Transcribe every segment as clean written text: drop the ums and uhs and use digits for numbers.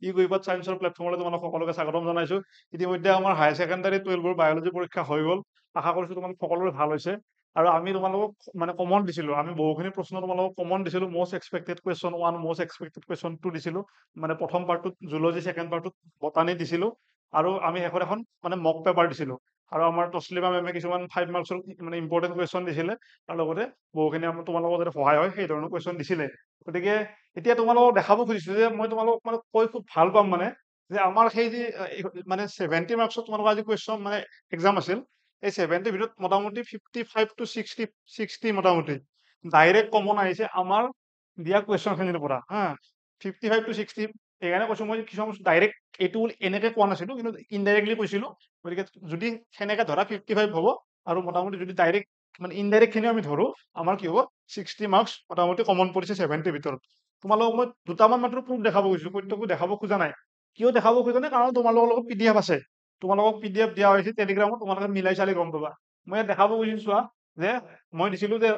ই কুইপাত চায়েন্সৰ প্লেটফৰ্মলৈ তোমালোক সকলোকে স্বাগতম জনাইছো। ইতিমধ্যে আমাৰ হায়াৰ ছেকেণ্ডাৰী 12ৰ বায়'লজি পৰীক্ষা হৈ গ'ল। আশা কৰিছো তোমালোক সকলোৰে ভাল হৈছে। আৰু আমি তোমালোকক মানে কমন দিছিলো, আমি বহুখিনি প্ৰশ্ন তোমালোকক কমন দিছিলো। Most expected question 1, most expected question 2 দিছিলো। মানে প্ৰথম পাৰ্টটোত জুলজি, ছেকেণ্ড পাৰ্টটোত বটানী দিছিলো। আৰু আমি শেষত এখন মানে মক পেপাৰ দিছিলো। আৰু আমাৰ তছলিমা মেমে কিছুমান 5 মাৰ্কছৰ মানে ইম্পৰ্টেণ্ট কুৱেশ্যন দিছিলে। তাৰ লগতে বহুখিনি তোমালোকৰ যাতে সহায় হয় সেই ধৰণৰ কুৱেশ্যন দিছিলে। গতিকে এতিয়া তোমালোকক দেখাব খুজিছো যে মই তোমালোকক মানে কৈ খুব ভাল পাম মানে যে আমাৰ সেই যে মানে 70 মাৰ্কছত তোমালোকৰ আজি কুৱেশ্যন মানে এক্সাম আছিল। এই 70 ভিতৰত মোটামুটি 55 to 60 মোটামুটি ডাইৰেক্ট কমন আহিছে আমাৰ দিয়া কুৱেশ্যন খিনিৰ পৰা। 55 to 60 সেইকাৰণে কৈছো মই কিছুমান ডাইৰেক্ট এইটো এনেকে কোৱা নাছিলো, কিন্তু ইনডাইৰেক্টলি কৈছিলো। গতিকে যদি সেনেকে ধৰা 55 হ'ব, আৰু মোটামুটি যদি ডাইৰেক্ট মানে ইনডাইৰেক্ট খিনি আমি ধৰো, আমাৰ কি হ'ব 60 মাৰ্কছ মোটামুটি কমন পৰিছে 70 ভিতৰত। তোমালোকক মই দুটামান মাত্ৰ প্ৰুফ দেখাব খুজিছো, প্ৰত্যেকটো দেখাব খোজা নাই। কিয় দেখাব খোজা নাই? কাৰণ তোমালোকৰ লগত PDF আছে। তোমালোকক PDF দিয়া হৈছে টেলিগ্ৰামত, তোমালোকে মিলাই চালি গম পাবা। মই ইয়াত দেখাব খুজিছো চোৱা, যে মই দিছিলো যে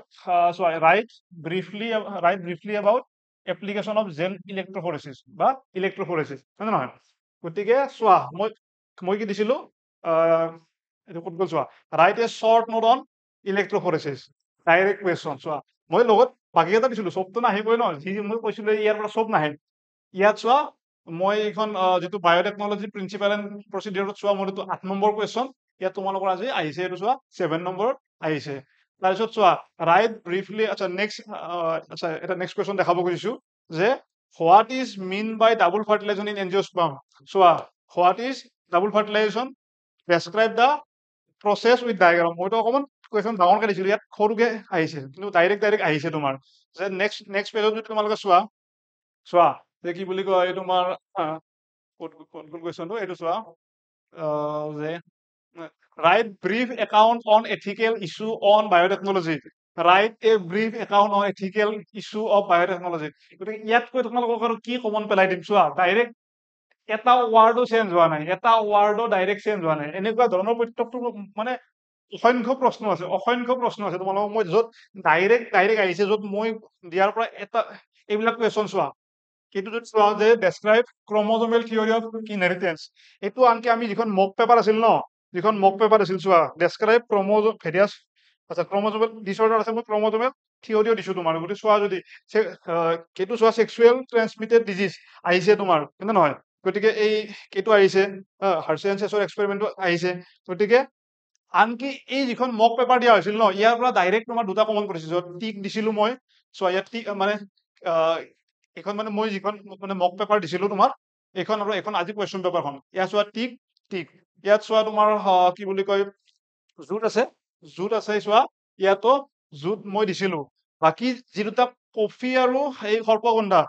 চোৱা, write briefly about application of gel electrophoresis বা ইলেক্ট্ৰফৰেচিছ, হয় নে নহয়? গতিকে চোৱা, মই কি দিছিলো, এইটো ক'ত গ'ল চোৱা, write a short note on electrophoresis, direct question. চোৱা, মই লগত বাকী এটা দিছিলো, চবটো নাহিবই ন, যি মই কৈছিলো ইয়াৰ পৰা চব নাহে। ইয়াত চোৱা, মই এইখন যিটো বায়'টেকনলজি প্ৰিন্সিপাল এণ্ড প্ৰচিডিউৰত চোৱা, মোৰ এইটো 8 নম্বৰ কুৱেশ্যন। ইয়াত তোমালোকৰ আজি আহিছে এইটো চোৱা 7 নম্বৰত আহিছে। তাৰপিছত চোৱা, ৰাইট ব্ৰিফলি, আচ্ছা নেক্সট, আচ্ছা এটা নেক্সট কুৱেশ্যন দেখাব খুজিছো যে what is mean by double fertilization in angiosperm. চোৱা, what is double fertilization, describe the process with diagram. মইতো অকণমান কুৱেশ্যন ডাঙৰকে দিছিলো, ইয়াত সৰুকে আহিছে, কিন্তু ডাইৰেক্ট আহিছে তোমাৰ। যে নেক্সট পেজত যদি তোমালোকে চোৱা যে কি বুলি কয় তোমাৰ কোন কুৱেশ্যনটো এইটো চোৱা, যে right brief account on ethical issue on biotechnology. Right a brief account on ethical issue of biotechnology. গতিকে ইয়াতকৈ তোমালোকক আৰু কি কমন পেলাই দিম চোৱা, ডাইৰেক্ট এটা ৱাৰ্ডো চেঞ্জ হোৱা নাই, এটা ৱাৰ্ডো ডাইৰেক্ট চেঞ্জ হোৱা নাই। এনেকুৱা ধৰণৰ প্ৰত্যেকটো মানে অসংখ্য প্ৰশ্ন আছে তোমালোকক মই য'ত ডাইৰেক্ট আহিছে, য'ত মই দিয়াৰ পৰা এটা এইবিলাক কুৱেশ্যন চোৱা। এইটো যদি চোৱা যে ডেছক্ৰাইব ক্ৰম'জমেল থিয়ৰী অফ ইনহেৰিটেন্স, এইটো আনকি আমি যিখন মক পেপাৰ আছিল ন, চোৱা, ডেছক্ৰাইব ভেৰিয়াছ, আচ্ছা ক্ৰম'জমেল ডিছঅৰ্ডাৰ আছে, মই ক্ৰম'জমেল থিয়ৰিও দিছো তোমাৰ। গতিকে চোৱা, যদি এইটো চোৱা, ছেক্সুৱেল ট্ৰেন্সমিটেড ডিজিজ আহিছে তোমাৰ, কিন্তু নহয়। গতিকে এইটো আহিছে, হাৰ্চি এণ্ড চেছৰ এক্সপেৰিমেণ্টটো আহিছে। গতিকে আনকি এই যিখন মক পেপাৰ দিয়া হৈছিল ন, ইয়াৰ পৰা ডাইৰেক্ট তোমাৰ দুটা কমন পৰিছে, য'ত টিক দিছিলো মই। চোৱা, ইয়াত টিক মানে এইখন মানে মই যিখন মানে মক পেপাৰ দিছিলো তোমাৰ, এইখন আৰু এইখন আজি কুৱেশ্যন পেপাৰখন। ইয়াত চোৱা টিক। ইয়াত চোৱা তোমাৰ কি বুলি কয়, জুট আছে চোৱা, ইয়াতো জুট মই দিছিলো। বাকী যি দুটা কফি আৰু এই সৰ্পগন্ধা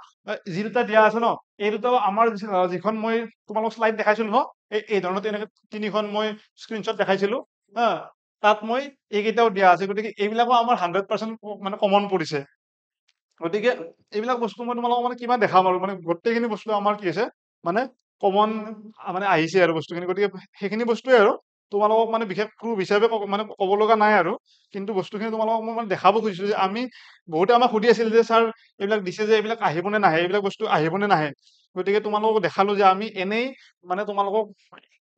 যি দুটা দিয়া আছে ন, এই দুটা আমাৰ যিখন মই তোমালোকক শ্লাইড দেখাইছিলো ন, এই ধৰণৰ তেনেকে তিনিখন মই স্ক্ৰীনশ্বট দেখাইছিলো। তাত মই এইকেইটাও দিয়া আছে। গতিকে এইবিলাকো আমাৰ 100% মানে কমন পৰিছে। গতিকে এইবিলাক বস্তু মই তোমালোকক মানে কিমান দেখাম আৰু, মানে গোটেইখিনি বস্তু আমাৰ কি আছে মানে কমন মানে আহিছে আৰু বস্তুখিনি। গতিকে সেইখিনি বস্তুৱে আৰু তোমালোকক মানে বিশেষ প্ৰুফ হিচাপে মানে ক'ব লগা নাই আৰু। কিন্তু বস্তুখিনি তোমালোকক মই মানে দেখাব খুজিছো যে আমি বহুতে আমাক সুধি আছিল যে ছাৰ এইবিলাক দিছে যে এইবিলাক আহিব নে নাহে, এইবিলাক বস্তু আহিব নে নাহে। গতিকে তোমালোকক দেখালো যে আমি এনেই মানে তোমালোকক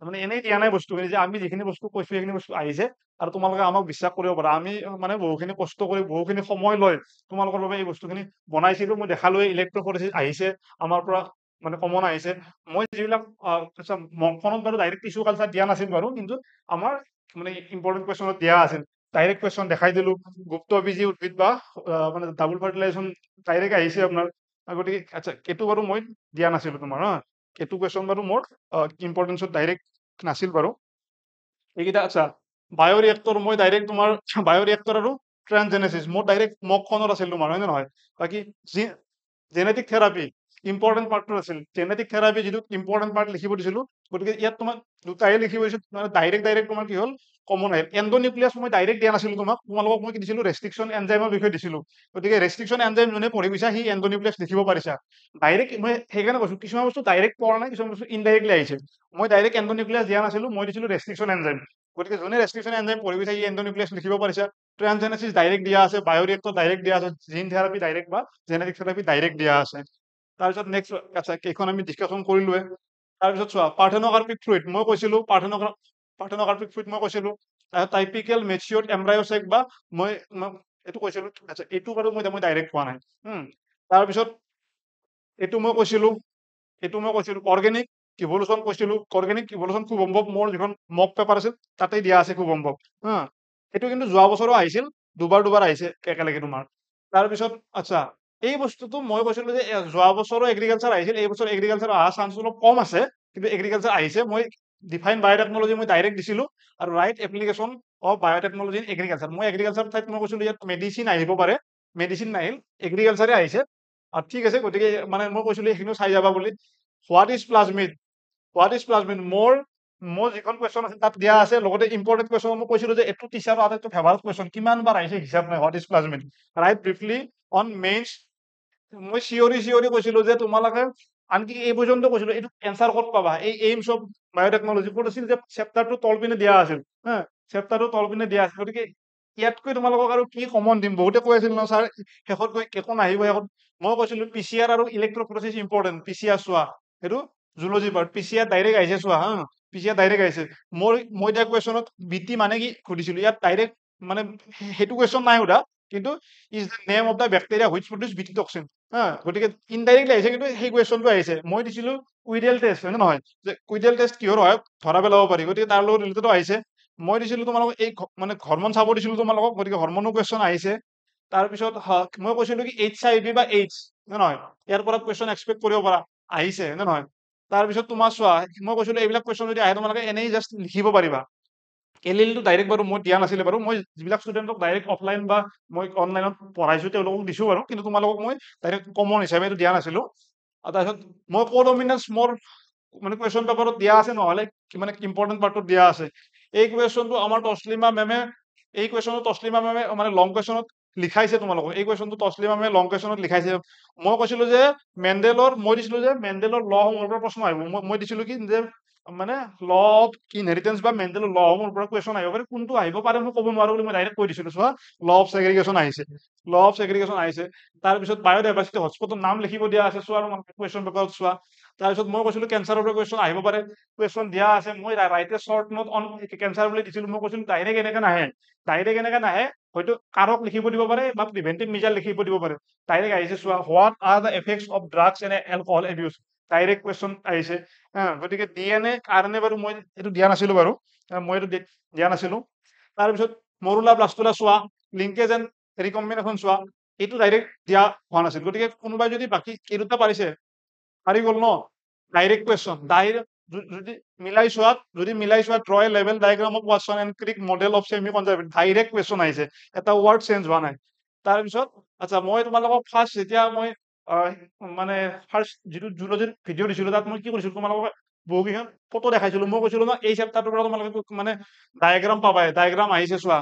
মানে এনেই দিয়া নাই বস্তুখিনি, যে আমি যিখিনি বস্তু কৈছো সেইখিনি বস্তু আহিছে, আৰু তোমালোকে আমাক বিশ্বাস কৰিব পাৰা। আমি মানে বহুখিনি কষ্ট কৰি বহুখিনি সময় লৈ তোমালোকৰ বাবে এই বস্তুখিনি বনাইছিলো। মই দেখালোৱে, ইলেক্ট্ৰফৰেচিছ আহিছে আমাৰ পৰা, মানে কমন আহিছে। মই যিবিলাক মকখনত বাৰু ডাইৰেক্ট টিছু কালচাৰ দিয়া নাছিল বাৰু, কিন্তু আমাৰ মানে ইম্পৰ্টেণ্ট কুৱেশ্যনত দিয়া আছিল। ডাইৰেক্ট কুৱেশ্যন দেখাই দিলো, গুপ্তবীজী উদ্ভিদ বা মানে ডাবল ফাৰ্টিলাইজেশ্যন ডাইৰেক্ট আহিছে আপোনাৰ। গতিকে আচ্ছা, এইটো বাৰু মই দিয়া নাছিলো তোমাৰ। এইটো কুৱেশ্যন বাৰু মোৰ ইম্পৰ্টেঞ্চত ডাইৰেক্ট নাছিল বাৰু। এইকেইটা আচ্ছা, বায়'ৰিয়েক্টৰ মই ডাইৰেক্ট তোমাৰ বায়'ৰিয়েক্টৰ আৰু ট্ৰান্সজেনেচিছ মোৰ ডাইৰেক্ট মকখনত আছিল তোমাৰ, হয় নে নহয়? বাকী জেনেটিক থেৰাপি ইম্পৰ্টেণ্ট পাৰ্টটো আছিল। জেনেটিক থেৰাপি যিটো ইম্পৰ্টেণ্ট পাৰ্ট লিখিব দিছিলো, গতিকে ইয়াত তোমাৰ দুটাহে লিখিব দিছো। মানে ডাইৰেক্ট তোমাৰ কি হ'ল কমন আহিল। এণ্ডোনিউক্লিয়াছ মই ডাইৰেক্ট দিয়া নাছিলো তোমালোকক মই কি দিছিলো, ৰেষ্ট্ৰিকশ্যন এনজাইমৰ বিষয়ে দিছিলো। গতিকে ৰেষ্ট্ৰিকশ্যন এনজাইম যোনে পঢ়ি গৈছা সি এণ্ডোনিউক্লিয়াছ লিখিব পাৰিছা। ডাইৰেক্ট মই সেইকাৰণে কৈছো, কিছুমান বস্তু ডাইৰেক্ট পোৱা নাই, কিছুমান বস্তু ইনডাইৰেক্টলি আহিছে। মই ডাইৰেক্ট এণ্ডোনিউক্লিয়াছ দিয়া নাছিলো, মই দিছিলো ৰেষ্ট্ৰিকশ্যন এনজাইম। গতিকে যোনে ৰেষ্ট্ৰিকশ্যন এনজাইম পঢ়ি গৈছে সি এণ্ডোনিউক্লিয়াছ লিখিব পাৰিছা। ট্ৰান্সজেনেচিছ ডাইৰেক্ট দিয়া আছে, বায়'ৰিয়েক্টৰ ডাইৰেক্ট দিয়া আছে, জিন থেৰাপি ডাইৰেক্ট বা জেনেটিক থেৰাপি ডাইৰেক্ট দিয়া আছে। তাৰপিছত নেক্সট আচ্ছা কেইখন আমি ডিছকাশ্যন কৰিলোৱে। তাৰপিছত চোৱা পাৰ্থেনোকাৰ্পিক ফ্লুইড মই কৈছিলো পাৰ্থেনোকাৰ্পিক ফ্লুইড মই কৈছিলো। টাইপিকেল মেচিয়ৰ্ড এমব্ৰায়'চেক বা মই এইটো কৈছিলো। আচ্ছা এইটো বাৰু মই ডাইৰেক্ট কোৱা নাই। তাৰপিছত এইটো মই কৈছিলো অৰ্গেনিক ইভলিউচন কৈছিলো। অৰ্গেনিক ইভলিউচন খুব সম্ভৱ মোৰ যিখন মক পেপাৰ আছিল তাতে দিয়া আছে খুব সম্ভৱ। এইটো কিন্তু যোৱা বছৰো আহিছিল, দুবাৰ আহিছে একেলগে তোমাৰ। তাৰপিছত আচ্ছা এই বস্তুটো মই কৈছিলো যে যোৱা বছৰো এগ্ৰিকালচাৰ আহিছিল, এই বছৰ এগ্ৰিকালচাৰ অহা চান্স অলপ কম আছে, কিন্তু এগ্ৰিকালচাৰ আহিছে। মই ডিফাইন বায়'টেকনলজি মই ডাইৰেক্ট দিছিলো আৰু right application of biotechnology in agriculture. মই এগ্ৰিকালচাৰ ঠাইত মই কৈছিলো ইয়াত মেডিচিন আহিব পাৰে, মেডিচিন নাহিল, এগ্ৰিকালচাৰে আহিছে। ঠিক আছে, গতিকে মানে মই কৈছিলো এইখিনিও চাই যাবা বুলি। What is plasmid? মোৰ যিখন কুৱেশ্যন আছে তাত দিয়া আছে, লগতে ইম্পৰ্টেণ্ট কুৱেশ্যন মই কৈছিলো যে এইটো টিচাৰৰ আটাইতকৈ ফেভাৰিট কুৱেশ্যন, কিমান বাৰ আহিছে হিচাপ নাই। What is plasmid? Right briefly on mains. মই চিঞৰি কৈছিলো যে তোমালোকে আনকি এই পৰ্যন্ত কৈছিলো এইটো এনচাৰ ক'ত পাবা, এই এইমছ অফ বায়'টেকনলজি ক'ত আছিল যে চেপ্টাৰটো তলপিনে দিয়া আছিল। চেপ্টাৰটো তলপিনে দিয়া আছিল। গতিকে ইয়াতকৈ তোমালোকক আৰু কি কমন দিম? বহুতে কৈ আছিল ন ছাৰ শেষত গৈ একো নাহিব শেষত। মই কৈছিলো পিচিআৰ আৰু ইলেক্ট্ৰফৰেচিছ ইম্পৰ্টেণ্ট। পিচিআৰ চোৱা, সেইটো জুলজি পাৰ্ট। পিচিআৰ ডাইৰেক্ট আহিছে চোৱা। পিচিআৰ ডাইৰেক্ট আহিছে। মই দিয়া কুৱেশ্যনত বিটি মানে কি সুধিছিলো, ইয়াত ডাইৰেক্ট মানে সেইটো কুৱেশ্যন নাই সোধা, কিন্তু is the name of the bacteria which produce বিটি টক্সিন। গতিকে ইনডাইৰেক্টলি আহিছে, কিন্তু সেই কুৱেশ্যনটো আহিছে। মই দিছিলো কুইডেল টেষ্ট, হয় নে নহয়? যে কুইডেল টেষ্ট কিহৰ হয় ধৰা পেলাব পাৰি, গতিকে তাৰ লগত ৰিলেটেড আহিছে। মই দিছিলো তোমালোকক এই মানে হৰমন চাব দিছিলো তোমালোকক, গতিকে হৰমনৰ কুৱেশ্যন আহিছে। তাৰপিছত মই কৈছিলো কি HIV বা এইডছ, নে নহয়, ইয়াৰ পৰা কুৱেশ্যন এক্সপেক্ট কৰিব পাৰা, আহিছে নে নহয়? তাৰপিছত তোমাৰ চোৱা, মই কৈছিলো এইবিলাক কুৱেশ্যন যদি আহে তোমালোকে এনেই জাষ্ট লিখিব পাৰিবা। এলিলটো ডাইৰেক্ট বাৰু মই দিয়া নাছিলে বাৰু, মই যিবিলাক ষ্টুডেণ্টক ডাইৰেক্ট অফলাইন বা মই অনলাইনত পঢ়াইছো তেওঁলোকক দিছো বাৰু, কিন্তু তোমালোকক মই ডাইৰেক্ট কমন হিচাপে এইটো দিয়া নাছিলো। তাৰপিছত মই কোডমিনেন্স মোৰ মানে কুৱেশ্যন পেপাৰত দিয়া আছে, নহ'লে মানে ইম্পৰ্টেণ্ট পাৰ্টত দিয়া আছে। এই কুৱেশ্যনটো আমাৰ তছলিমা মেমে মানে লং কুৱেশ্যনত লিখাইছে তোমালোকক। এই কুৱেশ্যনটো তছলিমা মেমে লং কুৱেশ্যনত লিখাইছে। মই দিছিলো যে মেণ্ডেলৰ ল সমূহৰ পৰা প্ৰশ্ন আহিব। মই দিছিলো কি যে মানে ল অফ ইনহেৰিটেন্স বা মেণ্ডেলৰ ল সমূহৰ পৰা কুৱেশ্যন আহিব পাৰে, কোনটো আহিব পাৰে মই ক'ব নোৱাৰো বুলি মই ডাইৰেক্ট কৈ দিছিলো। চোৱা ল অফ ছেগ্ৰিগেশ্যন আহিছে। তাৰপিছত বায়'ডাইভাৰ্চিটি হটস্পটৰ নাম লিখিব দিয়া আছে, চোৱা কুৱেশ্যন পেপাৰত চোৱা। তাৰপিছত মই কৈছিলো কেঞ্চাৰৰ পৰা কুৱেশ্যন আহিব পাৰে, কুৱেশ্যন দিয়া আছে। মই right a short note on cancer বুলি দিছিলো। মই কৈছিলো ডাইৰেক্ট এনেকে নাহে, হয়তো কাৰক লিখিব দিব পাৰে বা প্ৰিভেন্টিভ মেজাৰ লিখিব দিব পাৰে। ডাইৰেক্ট আহিছে চোৱা, what are the effects of drugs and alcohol abuse. Direct question আহিছে। গতিকে DNA কাৰণে বাৰু মই এইটো দিয়া নাছিলো বাৰু, মই এইটো দিয়া নাছিলো। তাৰপিছত মৰুলা ব্লাষ্টুলা চোৱা, লিংকেজ এণ্ড ৰিকম্বিনেশ্যন চোৱা, এইটো ডাইৰেক্ট দিয়া হোৱা নাছিল। গতিকে কোনোবাই যদি বাকী এই দুটা পাৰিছে, পাৰি গ'ল ন। ডাইৰেক্ট কুৱেশ্যন যদি মিলাই চোৱা ড্ৰ এ লেভেল diagram of Watson and Crick model of semi conservative, direct question আহিছে, এটা ৱৰ্ড চেঞ্জ হোৱা নাই। তাৰপিছত আচ্ছা মই তোমালোকক ফাৰ্ষ্ট যেতিয়া মই মানে ফাৰ্ষ্ট যিটো জুলজিৰ ভিডিঅ' দিছিলো তাত মই কি কৰিছিলো, তোমালোকক বহুকেইখন ফটো দেখাইছিলো। মই কৈছিলো ন এই চেপ্টাৰটোৰ পৰা তোমালোকে মানে ডায়েগ্ৰাম পাবাই, ডায়েগ্ৰাম আহিছে চোৱা।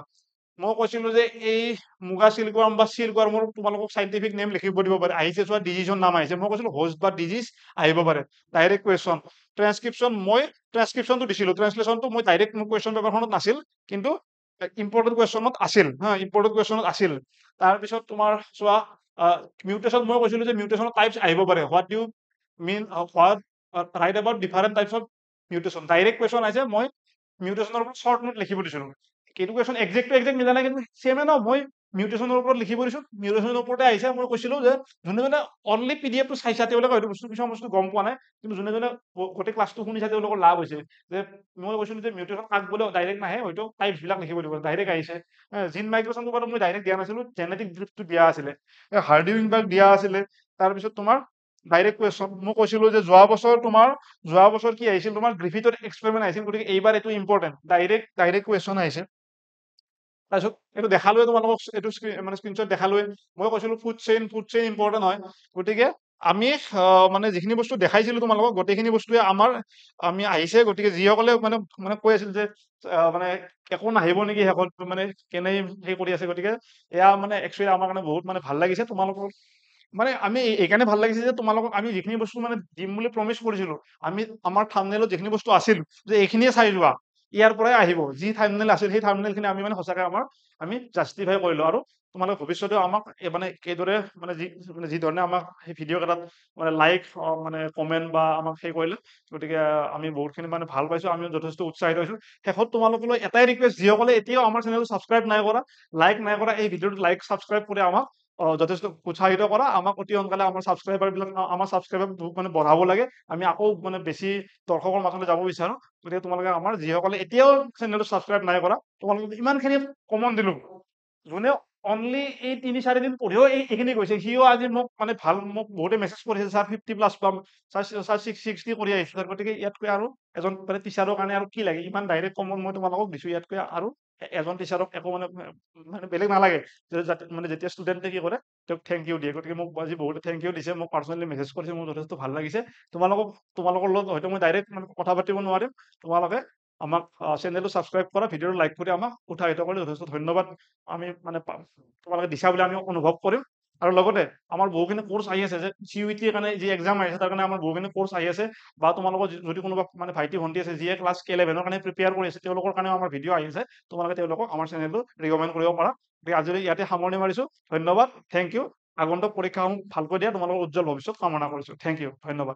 মই কৈছিলো যে এই মুগা চিল্কৱাৰ্ম বা চিল্কৱাৰ্মৰ তোমালোকক চাইণ্টিফিক নেম লিখিব দিব পাৰে, আহিছে চোৱা ডিজিজৰ নাম আহিছে। মই কৈছিলো হোষ্ট বা ডিজিজ আহিব পাৰে, ডাইৰেক্ট কুৱেশ্যন। ট্ৰেন্সক্ৰিপশ্যনটো দিছিলো, ট্ৰেন্সলেশ্যনটো মই ডাইৰেক্ট মোৰ কুৱেশ্যন পেপাৰখনত নাছিল, কিন্তু ইম্পৰ্টেণ্ট কুৱেশ্যনত আছিল। তাৰপিছত তোমাৰ চোৱা মিউটেশ্যন, মই কৈছিলো যে মিউটেশ্যনৰ টাইপছ আহিব পাৰে। What you mean right about different types of mutation, direct question আহিছে। মই মিউটেশ্যনৰ ওপৰত শ্বৰ্ট নোট লিখিব দিছিলো। এইটো কুৱেশ্যন একজেক্ট মিলা নাই, কিন্তু চেমে ন। মই মিউটেশ্যনৰ ওপৰত লিখিব দিছো, মিউটেশ্যনৰ ওপৰতে আহিছে। মই কৈছিলো যে যোনে অনলি PDF টো চাইছা তেওঁলোকে হয়তো কিছুমান বস্তু গম পোৱা নাই, কিন্তু যোনে গোটেই ক্লাছটো শুনিছা তেওঁলোকৰ লাভ হৈছে। যে মই কৈছিলো যে মিউটেশ্যন কাক বোলে ডাইৰেক্ট নাহে, হয়তো টাইপছ বিলাক লিখিব দিব, ডাইৰেক্ট আহিছে। জিন মাইগ্ৰেশ্যনটো বাৰু মই ডাইৰেক্ট দিয়া নাছিলো, জেনেটিক ড্ৰিফ্টটো দিয়া আছিলে, হাৰ্ডিউইংবাৰ্গ দিয়া আছিলে। তাৰপিছত তোমাৰ ডাইৰেক্ট কুৱেশ্যন মই কৈছিলো যে যোৱা বছৰ কি আহিছিল তোমাৰ গ্ৰিফিথৰ এক্সপেৰিমেণ্ট আহিছিল, গতিকে এইবাৰ এইটো ইম্পৰ্টেণ্ট, ডাইৰেক্ট কুৱেশ্যন আহিছে। তাৰপিছত এইটো দেখালোৱে তোমালোকক, এইটো মানে স্ক্ৰীনশ্বট দেখালোৱে। মই কৈছিলো ফুড চেইন ইম্পৰ্টেণ্ট হয়। গতিকে আমি মানে যিখিনি বস্তু দেখাইছিলো তোমালোকক, গোটেইখিনি বস্তুৱে আমি আহিছে। গতিকে যিসকলে মানে কৈ আছিল যে মানে একো নাহিব নেকি শেষত, মানে কেনে সেই কৰি আছে, গতিকে এয়া মানে একচুৱেলি আমাৰ কাৰণে বহুত মানে ভাল লাগিছে। তোমালোকক মানে আমি এইকাৰণে ভাল লাগিছে যে তোমালোকক আমি যিখিনি বস্তু মানে দিম বুলি প্ৰমিচ কৰিছিলো, আমাৰ থাম্বনেইলত যিখিনি বস্তু আছিল যে এইখিনিয়ে চাই যোৱা, ইয়াৰ পৰাই আহিব। যি থাম্বনেইল আছিল সেই থাম্বনেইলখিনি আমি মানে সঁচাকে আমি জাষ্টিফাই কৰিলো আৰু তোমালোকে ভৱিষ্যতেও আমাক মানে এইদৰে মানে যি ধৰণে আমাক সেই ভিডিঅ' কেইটাত মানে লাইক মানে কমেণ্ট বা আমাক সেই কৰিলে, গতিকে আমি বহুতখিনি মানে ভাল পাইছো, আমি যথেষ্ট উৎসাহিত হৈছো। শেষত তোমালোকলৈ এটাই ৰিকুৱেষ্ট, যিসকলে এতিয়াও আমাৰ চেনেলটো ছাবস্ক্ৰাইব নাই কৰা, লাইক নাই কৰা, এই ভিডিঅ'টো লাইক ছাবস্ক্ৰাইব কৰি আমাক যথেষ্ট উৎসাহিত কৰা। আমাক অতি সোনকালে আমাৰ ছাবস্ক্ৰাইবাৰ মানে বঢ়াব লাগে। আমি আকৌ মানে বেছি দৰ্শকৰ মাজলৈ যাব বিচাৰো। গতিকে তোমালোকে আমাৰ যিসকলে এতিয়াও চেনেলটো ছাবস্ক্ৰাইব নাই কৰা, তোমালোকে ইমানখিনি কমন দিলো, যোনে অনলি এই ৩-৪ দিন পঢ়িও এইখিনি কৈছে, সিও আজি মোক মানে মোক বহুতে মেছেজ কৰিছে, ছাৰ 50+ পাম, ছাৰ 60 কৰি আহিছো ছাৰ। গতিকে ইয়াতকৈ আৰু এজন মানে টিচাৰৰ কাৰণে আৰু কি লাগে? ইমান ডাইৰেক্ট কমন মই তোমালোকক দিছো, ইয়াতকৈ আৰু এজন টিচাৰক একো মানে বেলেগ নালাগে। মানে যেতিয়া ষ্টুডেণ্টে কি কৰে, তেওঁক থেংক ইউ দিয়ে। গতিকে মোক আজি বহুতে থেংক ইউ দিছে, মোক পাৰ্চনেলি মেছেজ কৰিছে, মোৰ যথেষ্ট ভাল লাগিছে। তোমালোকৰ লগত হয়তো মই ডাইৰেক্ট মানে কথা পাতিব নোৱাৰিম। তোমালোকে আমাক চেনেলটো ছাবস্ক্ৰাইব কৰা, ভিডিঅ'টো লাইক কৰি আমাক উৎসাহিত কৰি যথেষ্ট ধন্যবাদ আমি মানে তোমালোকে দিছা বুলি আমি অনুভৱ কৰিম। আৰু লগতে আমাৰ বহুখিনি কোৰ্চ আহি আছে, যে CUET-ৰ কাৰণে যি এক্সাম আহি আছে তাৰ কাৰণে আমাৰ বহুখিনি কোৰ্চ আহি আছে, বা তোমালোকৰ যদি কোনোবা মানে ভাইটি ভণ্টি আছে যিয়ে ক্লাছ 11ৰ কাৰণে প্ৰিপেয়াৰ কৰি আছে, তেওঁলোকৰ কাৰণেও আমাৰ ভিডিঅ' আহি আছে। তোমালোকে তেওঁলোকক আমাৰ চেনেলটো ৰিকমেণ্ড কৰিব পাৰা। গতিকে আজিলৈ ইয়াতে সামৰণি মাৰিছো। ধন্যবাদ, থেংক ইউ। আগন্তুক পৰীক্ষাসমূহ ভালকৈ দিয়া, তোমালোকৰ উজ্জ্বল ভৱিষ্যত কামনা কৰিছো। থেংক ইউ, ধন্যবাদ।